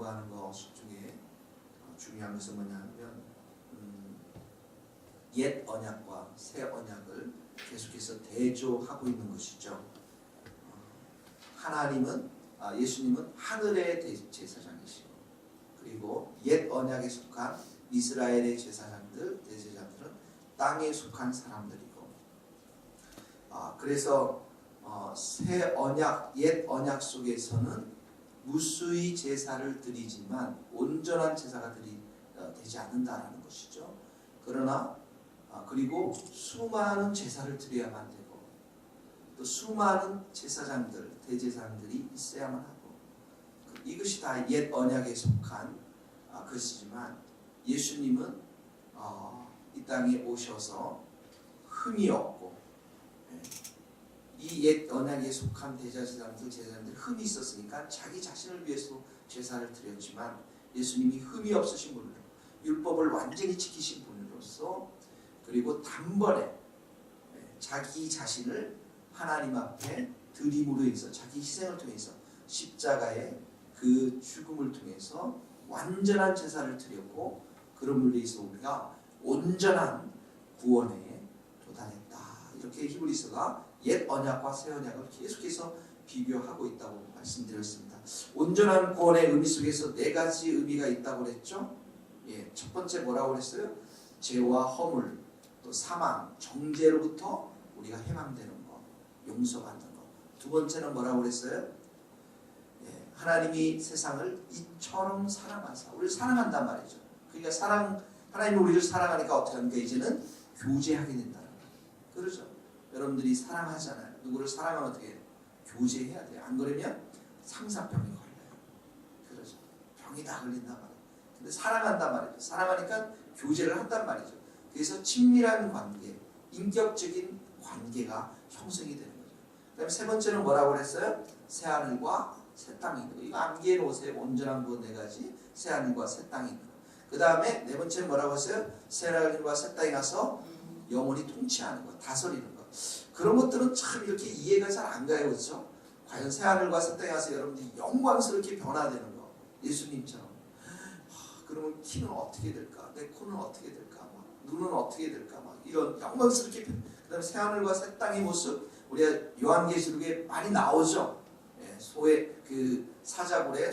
공부하는 것 중에 중요한 것은 뭐냐면 옛 언약과 새 언약을 계속해서 대조하고 있는 것이죠. 하나님은 예수님은 하늘의 제사장이시고, 그리고 옛 언약에 속한 이스라엘의 제사장들은 땅에 속한 사람들이고, 그래서 새 언약, 옛 언약 속에서는 무수히 제사를 드리지만 온전한 제사가 되지 않는다라는 것이죠. 그러나 그리고 수많은 제사를 드려야만 되고, 또 수많은 제사장들, 대제사장들이 있어야만 하고, 이것이 다 옛 언약에 속한 것이지만 예수님은 이 땅에 오셔서 흠이 없고, 이 옛 언약에 속한 대제사장들, 제사장들 흠이 있었으니까 자기 자신을 위해서 제사를 드렸지만, 예수님이 흠이 없으신 분으로, 율법을 완전히 지키신 분으로서, 그리고 단번에 자기 자신을 하나님 앞에 드림으로 인해서, 자기 희생을 통해서, 십자가의 그 죽음을 통해서 완전한 제사를 드렸고, 그럼으로 인해서 우리가 온전한 구원에 도달했다. 이렇게 히브리서가 옛 언약과 새 언약을 계속해서 비교하고 있다고 말씀드렸습니다. 온전한 구원의 의미 속에서 네 가지 의미가 있다고 그랬죠. 첫 번째 뭐라고 그랬어요? 죄와 허물, 또 사망, 정죄로부터 우리가 해방되는 것, 용서받는 것. 두 번째는 뭐라고 그랬어요? 하나님이 세상을 이처럼 사랑하사, 우리를 사랑한단 말이죠. 그러니까 하나님이 우리를 사랑하니까 어떻게 합니까? 이제는 교제하게 된다는 거예요. 그렇죠? 여러분들이 사랑하잖아요. 누구를 사랑하면 어떻게 해요? 교제해야 돼요. 안 그러면 상사병이 걸려요. 그렇죠? 병이 다 걸린단 말이에요. 근데 사랑한단 말이죠. 사랑하니까 교제를 한단 말이죠. 그래서 친밀한 관계, 인격적인 관계가 형성이 되는 거죠. 그 다음에 세 번째는 뭐라고 그랬어요? 새하늘과 새 땅이 있는 거. 이거 암기해 놓으세요. 온전한 구원 네 가지, 새하늘과 새 땅이 있는 거. 그 다음에 네 번째는 뭐라고 했어요? 새하늘과 새 땅이 나서 영원히 통치하는 것, 다스리는 것. 그런 것들은 참 이렇게 이해가 잘 안 가요. 그렇죠? 과연 새하늘과 새 땅에 가서 여러분들이 영광스럽게 변화되는 거, 예수님처럼. 그러면 키는 어떻게 될까? 내 코는 어떻게 될까? 눈은 어떻게 될까? 이런 영광스럽게. 그 다음에 새하늘과 새 땅의 모습, 우리가 요한계시록에 많이 나오죠. 소의 그 사자굴에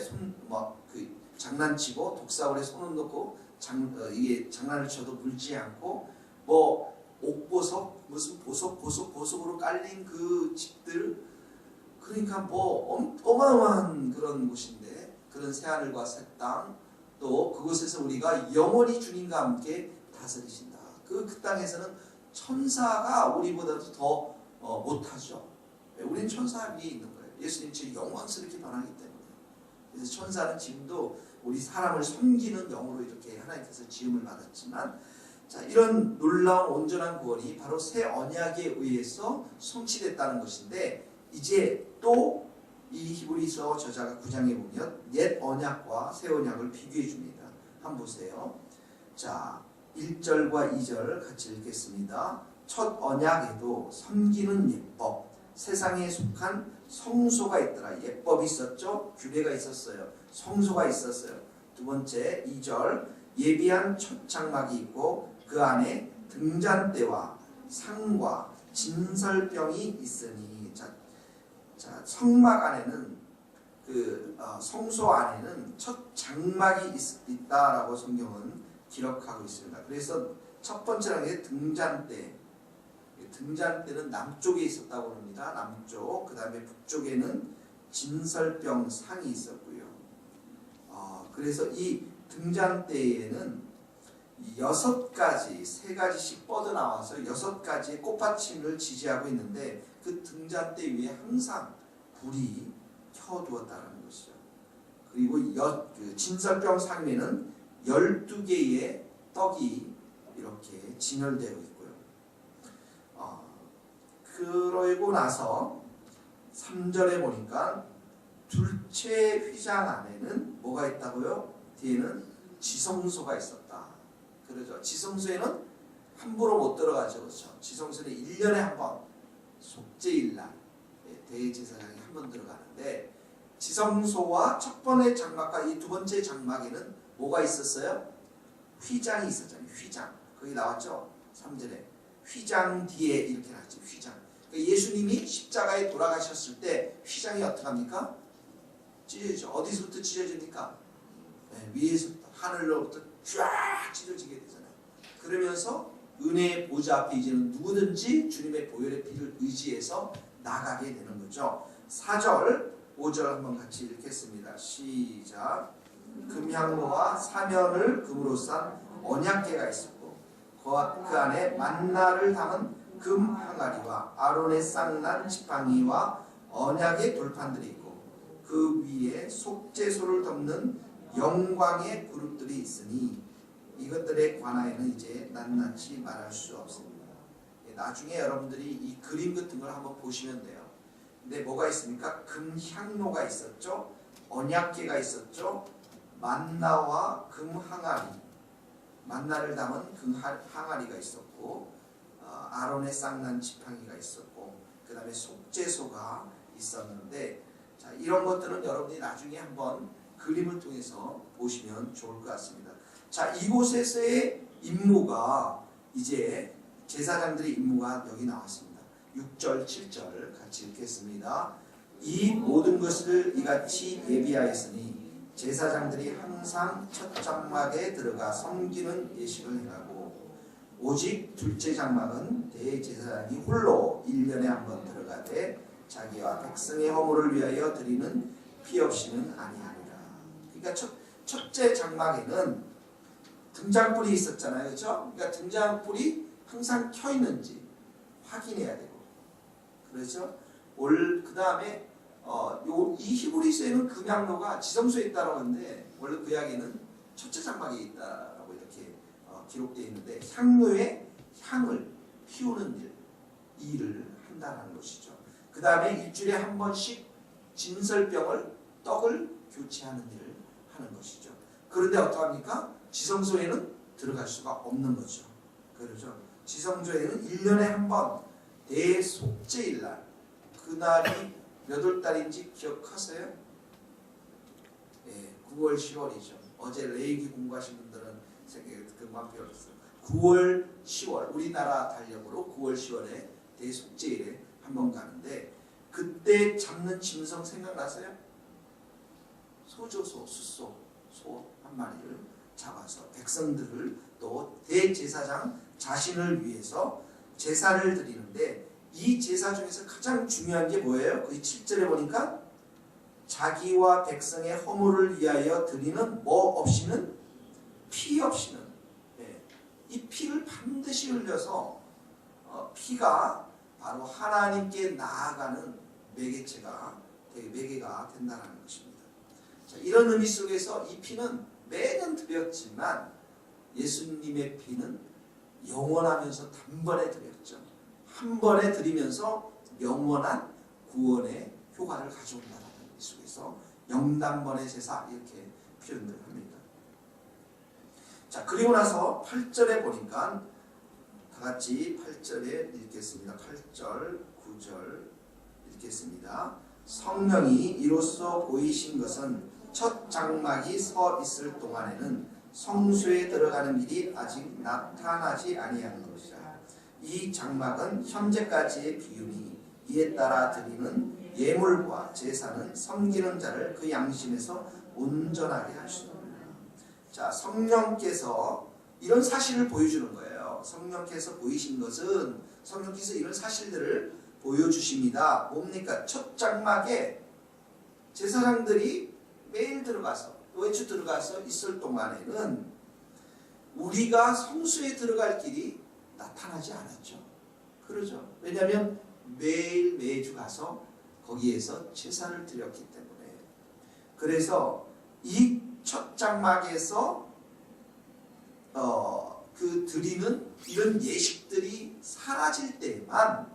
그 장난치고 독사굴에 손을 넣고 이게 장난을 쳐도 물지 않고, 옥보석, 무슨 보석으로 깔린 그 집들, 그러니까 어마어마한 그런 곳인데, 그런 새하늘과 새 땅, 또 그곳에서 우리가 영원히 주님과 함께 다스리신다. 그 땅에서는 천사가 우리보다도 더 못하죠. 우리는 천사 위에 있는 거예요. 예수님처럼 영광스럽게 변하기 때문에. 그래서 천사는 지금도 우리 사람을 섬기는 영으로 이렇게 하나님께서 지음을 받았지만, 자, 이런 놀라운 온전한 구원이 바로 새 언약에 의해서 성취됐다는 것인데, 이제 또 이 히브리서 저자가 9장에 보면 옛 언약과 새 언약을 비교해 줍니다. 한번 보세요. 자, 1절과 2절 같이 읽겠습니다. 첫 언약에도 섬기는 예법, 세상에 속한 성소가 있더라. 예법이 있었죠. 규례가 있었어요. 성소가 있었어요. 두 번째 2절, 예비한 첫 장막이 있고 그 안에 등잔대와 상과 진설병이 있으니. 자, 성막 안에는 성소 안에는 첫 장막이 있다라고 성경은 기록하고 있습니다. 그래서 첫 번째는 게 등잔대. 등잔대는 남쪽에 있었다고 합니다. 남쪽. 그 다음에 북쪽에는 진설병 상이 있었고요. 그래서 이 등잔대에는 6가지, 3가지씩 뻗어나와서 6가지의 꽃받침을 지지하고 있는데, 그 등잔대 위에 항상 불이 켜두었다는 것이죠. 그리고 진설병 상에는 12개의 떡이 이렇게 진열되어 있고요. 그러고 나서 3절에 보니까 둘째 휘장 안에는 뭐가 있다고요? 뒤에는 지성소가 있었다. 그러죠. 지성소에는 함부로 못 들어가죠. 그렇죠. 지성소는 1년에 한 번, 속죄일날 대제사장이 한 번 들어가는데, 지성소와 첫 번째 장막과 이 두 번째 장막에는 뭐가 있었어요? 휘장이 있었잖아요. 휘장. 거기 나왔죠? 3절에. 휘장 뒤에 이렇게 나왔죠. 휘장. 그러니까 예수님이 십자가에 돌아가셨을 때 휘장이 어떻게 합니까? 찢어지죠. 어디서부터 찢어집니까? 네, 위에서부터 하늘로부터 쫙 찢어지게 되잖아요. 그러면서 은혜의 보좌 앞에 이제는 누구든지 주님의 보혈의 피를 의지해서 나가게 되는 거죠. 4절, 5절 한번 같이 읽겠습니다. 시작. 금향로와 사면을 금으로 싼 언약궤가 있었고 그 안에 만나를 담은 금 항아리와 아론의 쌍난 지팡이와 언약의 돌판들이 있고 그 위에 속죄소를 덮는 영광의 그룹들이 있으니 이것들에 관하여는 이제 낱낱이 말할 수 없습니다. 나중에 여러분들이 이 그림 같은 걸 한번 보시면 돼요. 근데 뭐가 있습니까? 금향로가 있었죠. 언약궤가 있었죠. 만나와 금 항아리, 만나를 담은 금 항아리가 있었고 아론의 쌍난 지팡이가 있었고 그 다음에 속죄소가 있었는데 자, 이런 것들은 여러분이 나중에 한번 그림을 통해서 보시면 좋을 것 같습니다. 자, 이곳에서의 임무가 이제 제사장들의 임무가 여기 나왔습니다. 6절, 7절 같이 읽겠습니다. 이 모든 것을 이같이 예비하였으니 제사장들이 항상 첫 장막에 들어가 섬기는 예식을 행하고 오직 둘째 장막은 대제사장이 홀로 1년에 한 번 들어가되 자기와 백성의 허물을 위하여 드리는 피 없이는 아니하리라. 그러니까 첫째 장막에는 등잔불이 있었잖아요. 그렇죠? 그러니까 등잔불이 항상 켜 있는지 확인해야 되고 그렇죠? 그 다음에 이 히브리서에는 금향로가 지성소에 있다고 하는데 원래 그 이야기는 첫째 장막에 있다라고 이렇게 기록되어 있는데 향로에 향을 피우는 일을 한다는 것이죠. 그 다음에 일주일에 한 번씩 진설병을 떡을 교체하는 일을 하는 것이죠. 그런데 어떡합니까? 지성소에는 들어갈 수가 없는 거죠. 그렇죠? 지성소에는 1년에 한 번 대속죄일 날 그날이 몇 월 달인지 기억하세요? 예, 9월 10월이죠. 어제 레이기 공부하신 분들은 금방 배웠어요. 9월 10월 우리나라 달력으로 9월 10월에 대속죄일에 한 번 가는데 그때 잡는 짐승 생각나세요? 소조소, 숫소, 소 한 마리를 잡아서 백성들을 또 대제사장 자신을 위해서 제사를 드리는데 이 제사 중에서 가장 중요한 게 뭐예요? 그 7절에 보니까 자기와 백성의 허물을 위하여 드리는 뭐 없이는 피 없이는 이 피를 반드시 흘려서 피가 바로 하나님께 나아가는 매개가 된다는 것입니다. 자, 이런 의미 속에서 이 피는 매년 드렸지만 예수님의 피는 영원하면서 단번에 드렸죠. 한 번에 드리면서 영원한 구원의 효과를 가져온다는 의미 속에서 영단번의 제사 이렇게 표현을 합니다. 자, 그리고 나서 8절에 보니까 다 같이 8절에 읽겠습니다. 8절, 9절 읽겠습니다. 성령이 이로써 보이신 것은 첫 장막이 서 있을 동안에는 성소에 들어가는 길이 아직 나타나지 아니하는 것이라. 이 장막은 현재까지의 비유니 이에 따라 드리는 예물과 제사는 섬기는 자를 그 양심에서 온전하게 하시느니라. 자, 성령께서 이런 사실을 보여주는 거예요. 성령께서 보이신 것은 성령께서 이런 사실들을 보여주십니다. 뭡니까? 첫 장막에 제사장들이 매일 들어가서 외주 들어가서 있을 동안에는 우리가 성수에 들어갈 길이 나타나지 않았죠. 그러죠. 왜냐하면 매주 가서 거기에서 제사를 드렸기 때문에. 그래서 이 첫 장막에서 그 드리는 이런 예식들이 사라질 때만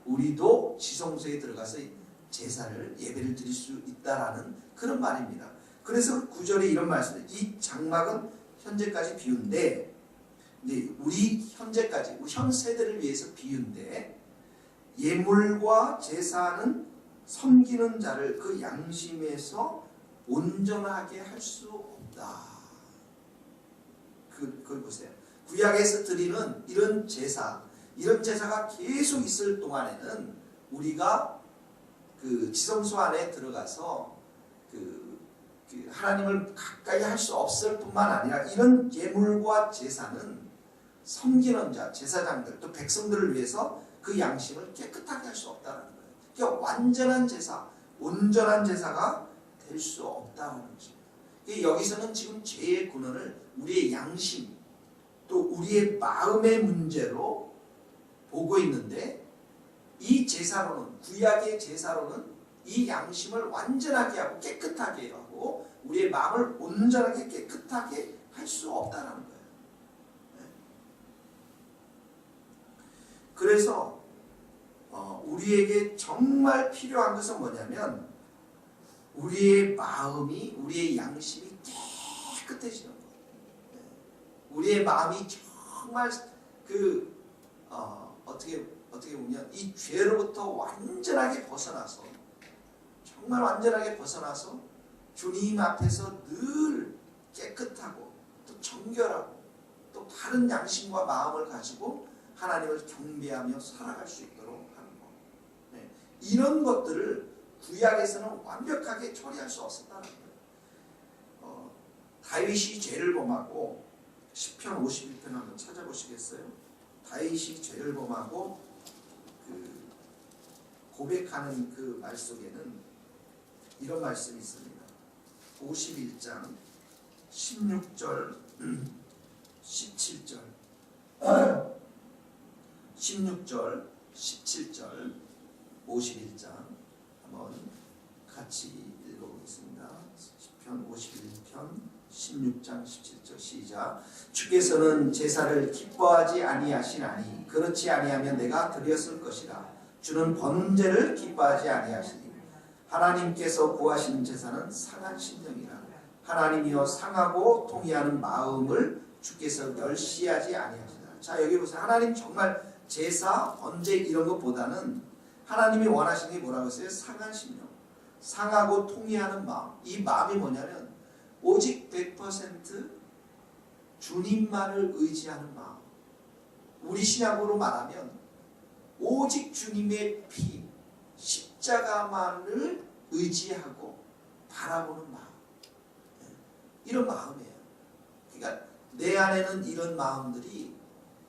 우리도 지성소에 들어가서 제사를 예배를 드릴 수 있다라는 그런 말입니다. 그래서 9절에 이런 말씀을 이 장막은 현재까지 비유인데 우리 현재까지 우리 현 세대를 위해서 비유인데 예물과 제사는 섬기는 자를 그 양심에서 온전하게 할 수 없다. 그걸 보세요. 구약에서 드리는 이런 제사가 계속 있을 동안에는 우리가 그 지성소 안에 들어가서 그 하나님을 가까이 할 수 없을 뿐만 아니라 이런 예물과 제사는 섬기는 자, 제사장들, 또 백성들을 위해서 그 양심을 깨끗하게 할 수 없다는 거예요. 그러니까 완전한 제사, 온전한 제사가 될 수 없다는 것입니다. 여기서는 지금 죄의 근원을 우리의 양심, 또 우리의 마음의 문제로 보고 있는데, 이 제사로는, 구약의 제사로는 이 양심을 완전하게 하고 깨끗하게 하고 우리의 마음을 온전하게 깨끗하게 할 수 없다는 거예요. 그래서 우리에게 정말 필요한 것은 뭐냐면 우리의 마음이, 우리의 양심이 깨끗해지는 거예요. 우리의 마음이 정말 어떻게 보면 이 죄로부터 완전하게 벗어나서, 정말 완전하게 벗어나서 주님 앞에서 늘 깨끗하고 또 정결하고 또 바른 양심과 마음을 가지고 하나님을 경배하며 살아갈 수 있도록 하는 것. 이런 것들을 구약에서는 완벽하게 처리할 수 없었다는 거예요. 다윗이 죄를 범하고 시편 51편 한번 찾아보시겠어요? 다윗이 죄를 범하고 고백하는 그 말 속에는 이런 말씀이 있습니다. 51장 16절 17절 16절 17절 51장 한번 같이 읽어보겠습니다. 시편 51편 16장 17절 시작. 주께서는 제사를 기뻐하지 아니하시나니 그렇지 아니하면 내가 드렸을 것이라. 주는 번제를 기뻐하지 아니하시니 하나님께서 구하시는 제사는 상한 심령이라. 하나님이여 상하고 통회하는 마음을 주께서 멸시하지 아니하시나. 자, 여기 보세요. 하나님 정말 제사, 번제 이런 것보다는 하나님이 원하시는 게 뭐라고 했어요? 상한 심령, 상하고 통회하는 마음. 이 마음이 뭐냐면 오직 100% 주님만을 의지하는 마음. 우리 신약으로 말하면 오직 주님의 피, 십자가만을 의지하고 바라보는 마음. 이런 마음이에요. 그러니까 내 안에는 이런 마음들이,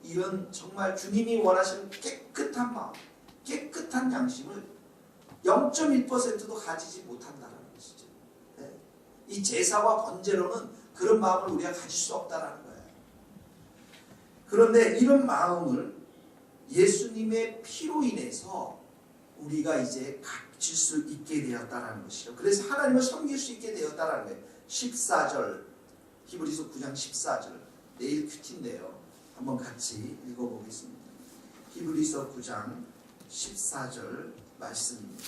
이런 정말 주님이 원하시는 깨끗한 마음, 깨끗한 양심을 0.1%도 가지지 못한다는 것이죠. 이 제사와 번제로는 그런 마음을 우리가 가질 수 없다는 거예요. 그런데 이런 마음을 예수님의 피로 인해서 우리가 이제 갖출 수 있게 되었다는 것이죠. 그래서 하나님을 섬길 수 있게 되었다는 거예요. 14절, 히브리서 9장 14절, 내일 큐티인데요. 한번 같이 읽어보겠습니다. 히브리서 9장 14절 말씀입니다.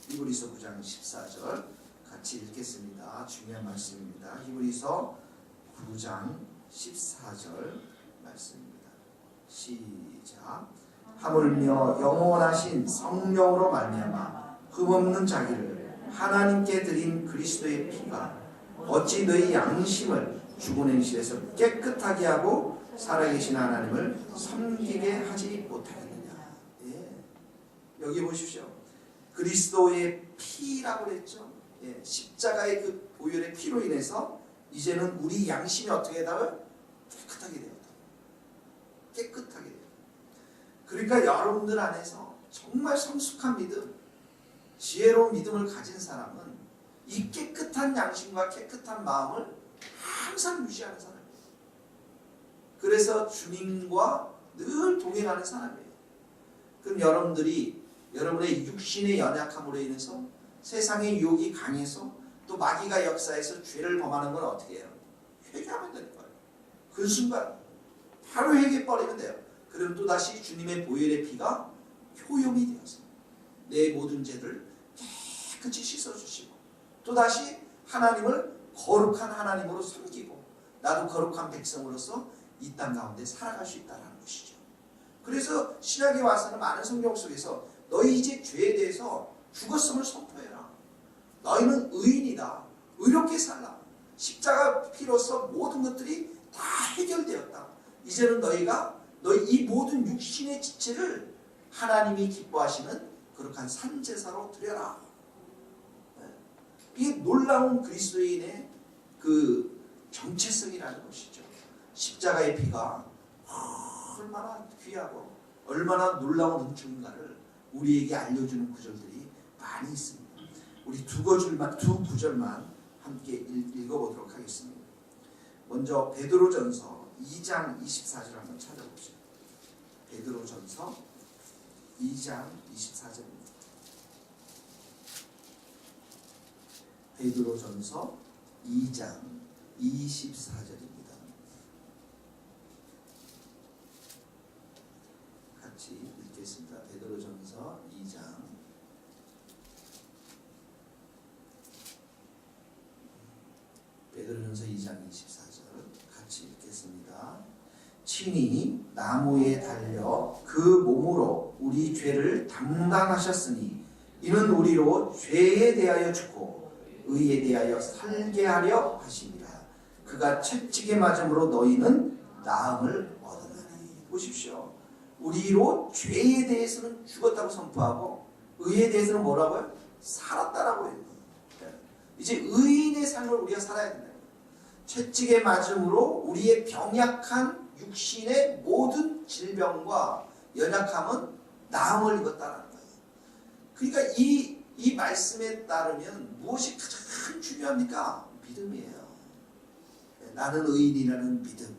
히브리서 9장 14절 같이 읽겠습니다. 중요한 말씀입니다. 히브리서 9장 14절 말씀입니다. 시작. 하물며 영원하신 성령으로 말미암아 흠없는 자기를 하나님께 드린 그리스도의 피가 어찌 너희 양심을 죽은 행실에서 깨끗하게 하고 살아계신 하나님을 섬기게 하지 못하겠느냐. 예. 여기 보십시오. 그리스도의 피라고 그랬죠. 예. 십자가의 그 보혈의 피로 인해서 이제는 우리 양심이 어떻게 되다가 깨끗하게 되었다. 깨끗하게 되었다. 그러니까 여러분들 안에서 정말 성숙한 믿음, 지혜로운 믿음을 가진 사람은 이 깨끗한 양심과 깨끗한 마음을 항상 유지하는 사람이에요. 그래서 주님과 늘 동행하는 사람이에요. 그럼 여러분들이 여러분의 육신의 연약함으로 인해서 세상의 유혹이 강해서 또 마귀가 역사해서 죄를 범하는 건 어떻게 해요? 회개하면 되는 거예요. 그 순간 바로 회개버리면 돼요. 그럼 또다시 주님의 보혈의 피가 효용이 되어서 내 모든 죄를 깨끗이 씻어주시고 또다시 하나님을 거룩한 하나님으로 섬기고 나도 거룩한 백성으로서 이 땅 가운데 살아갈 수 있다는 것이죠. 그래서 신약에 와서는 많은 성경 속에서 너희 이제 죄에 대해서 죽었음을 선포해라. 너희는 의인이다. 의롭게 살라. 십자가 피로써 모든 것들이 다 해결되었다. 이제는 너희가 너희 이 모든 육신의 지체를 하나님이 기뻐하시는 거룩한 산제사로 드려라. 이게 놀라운 그리스도인의 그 정체성이라는 것이죠. 십자가의 피가 얼마나 귀하고 얼마나 놀라운 은총인가를 우리에게 알려주는 구절들이 많이 있습니다. 우리 두 구절만 함께 읽어보도록 하겠습니다. 먼저 베드로전서 2장 24절 한번 찾아봅시다. 베드로전서 2장 24절입니다. 베드로전서 2장 24절입니다. 같이 읽겠습니다. 베드로전서 2장 베드로전서 2장 24절 같이 읽겠습니다. 친히 나무에 달려 그 몸으로 우리 죄를 담당하셨으니 이는 우리로 죄에 대하여 죽고 의에 대하여 살게 하려 하심이라. 그가 채찍에 맞음으로 너희는 나음을 얻었나니. 보십시오. 우리로 죄에 대해서는 죽었다고 선포하고 의에 대해서는 뭐라고요? 살았다라고 해요. 이제 의인의 삶을 우리가 살아야 된다. 채찍에 맞음으로 우리의 병약한 육신의 모든 질병과 연약함은 나음을 입었다는 거예요. 그러니까 이 말씀에 따르면 무엇이 가장 중요합니까? 믿음이에요. 나는 의인이라는 믿음,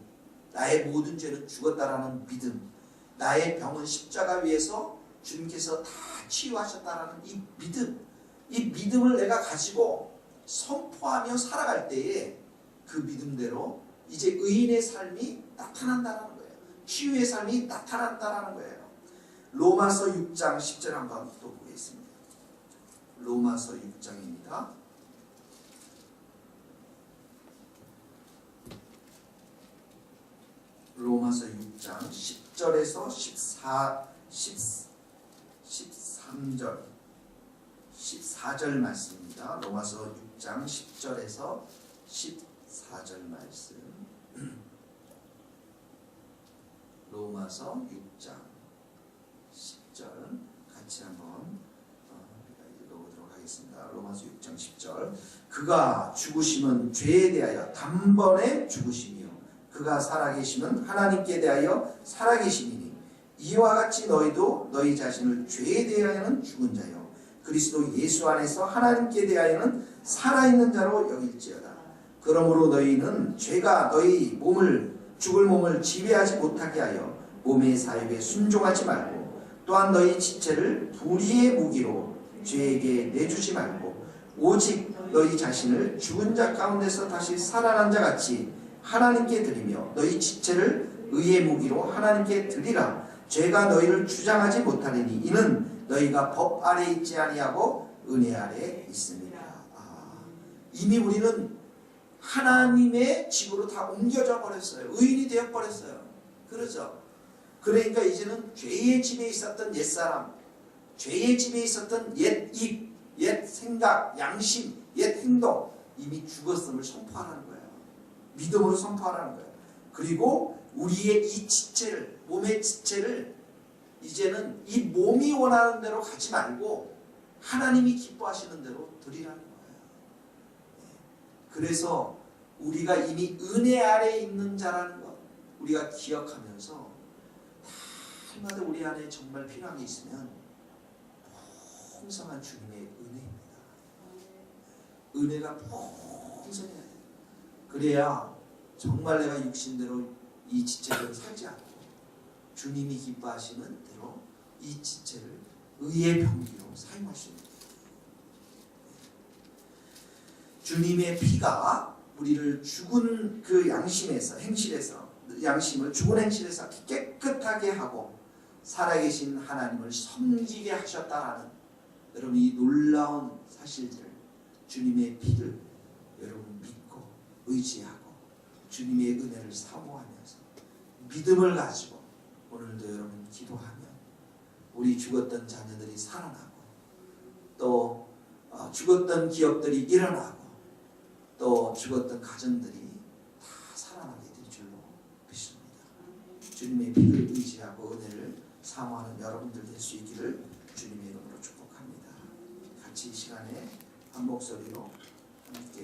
나의 모든 죄는 죽었다라는 믿음, 나의 병은 십자가 위에서 주님께서 다 치유하셨다라는 이 믿음, 이 믿음을 내가 가지고 선포하며 살아갈 때에 그 믿음대로 이제 의인의 삶이 나타난다는 거예요. 치유의 삶이 나타난다는 거예요. 로마서 6장 10절 한번 또 보겠습니다. 로마서 6장입니다. 로마서 6장 10절에서 14절 말씀입니다. 로마서 6장 10절에서 14절 말씀. 로마서 6장 10절 같이 한번 읽어보도록 하겠습니다. 로마서 6장 10절. 그가 죽으심은 죄에 대하여 단번에 죽으심이요 그가 살아계심은 하나님께 대하여 살아계심이니 이와 같이 너희도 너희 자신을 죄에 대하여는 죽은 자요 그리스도 예수 안에서 하나님께 대하여는 살아있는 자로 여길지어다. 그러므로 너희는 죄가 너희 몸을 죽을 몸을 지배하지 못하게 하여 몸의 사욕에 순종하지 말고 또한 너희 지체를 불의의 무기로 죄에게 내주지 말고 오직 너희 자신을 죽은 자 가운데서 다시 살아난 자 같이 하나님께 드리며 너희 지체를 의의 무기로 하나님께 드리라. 죄가 너희를 주장하지 못하리니 이는 너희가 법 아래 있지 아니하고 은혜 아래 있습니다. 이미 우리는 하나님의 집으로 다 옮겨져 버렸어요. 의인이 되어 버렸어요. 그렇죠? 그러니까 이제는 죄의 집에 있었던 옛사람, 죄의 집에 있었던 옛 입, 옛 생각, 양심, 옛 행동 이미 죽었음을 선포하라는 거예요. 믿음으로 선포하라는 거예요. 그리고 우리의 이 지체를, 몸의 지체를 이제는 이 몸이 원하는 대로 가지 말고 하나님이 기뻐하시는 대로 드리라는 거예요. 그래서 우리가 이미 은혜 아래에 있는 자라는 것 우리가 기억하면서 날마다 우리 안에 정말 필요한 게 있으면 풍성한 주님의 은혜입니다. 은혜가 풍성해야 돼요. 그래야 정말 내가 육신대로 이 지체를 살지 않고 주님이 기뻐하시는 대로 이 지체를 의의 병기로 사용할 수 있는 거예요. 주님의 피가 우리를 죽은 그 양심에서 행실에서 양심을 죽은 행실에서 깨끗하게 하고 살아계신 하나님을 섬기게 하셨다라는 여러분 이 놀라운 사실들을 주님의 피를 여러분 믿고 의지하고 주님의 은혜를 사모하면서 믿음을 가지고 오늘도 여러분 기도하면 우리 죽었던 자녀들이 살아나고 또 죽었던 기업들이 일어나고 또 죽었던 가정들이 다 살아나게 될 줄로 믿습니다. 주님의 피를 의지하고 은혜를 사모하는 여러분들 될 수 있기를 주님의 이름으로 축복합니다. 같이 이 시간에 한 목소리로 함께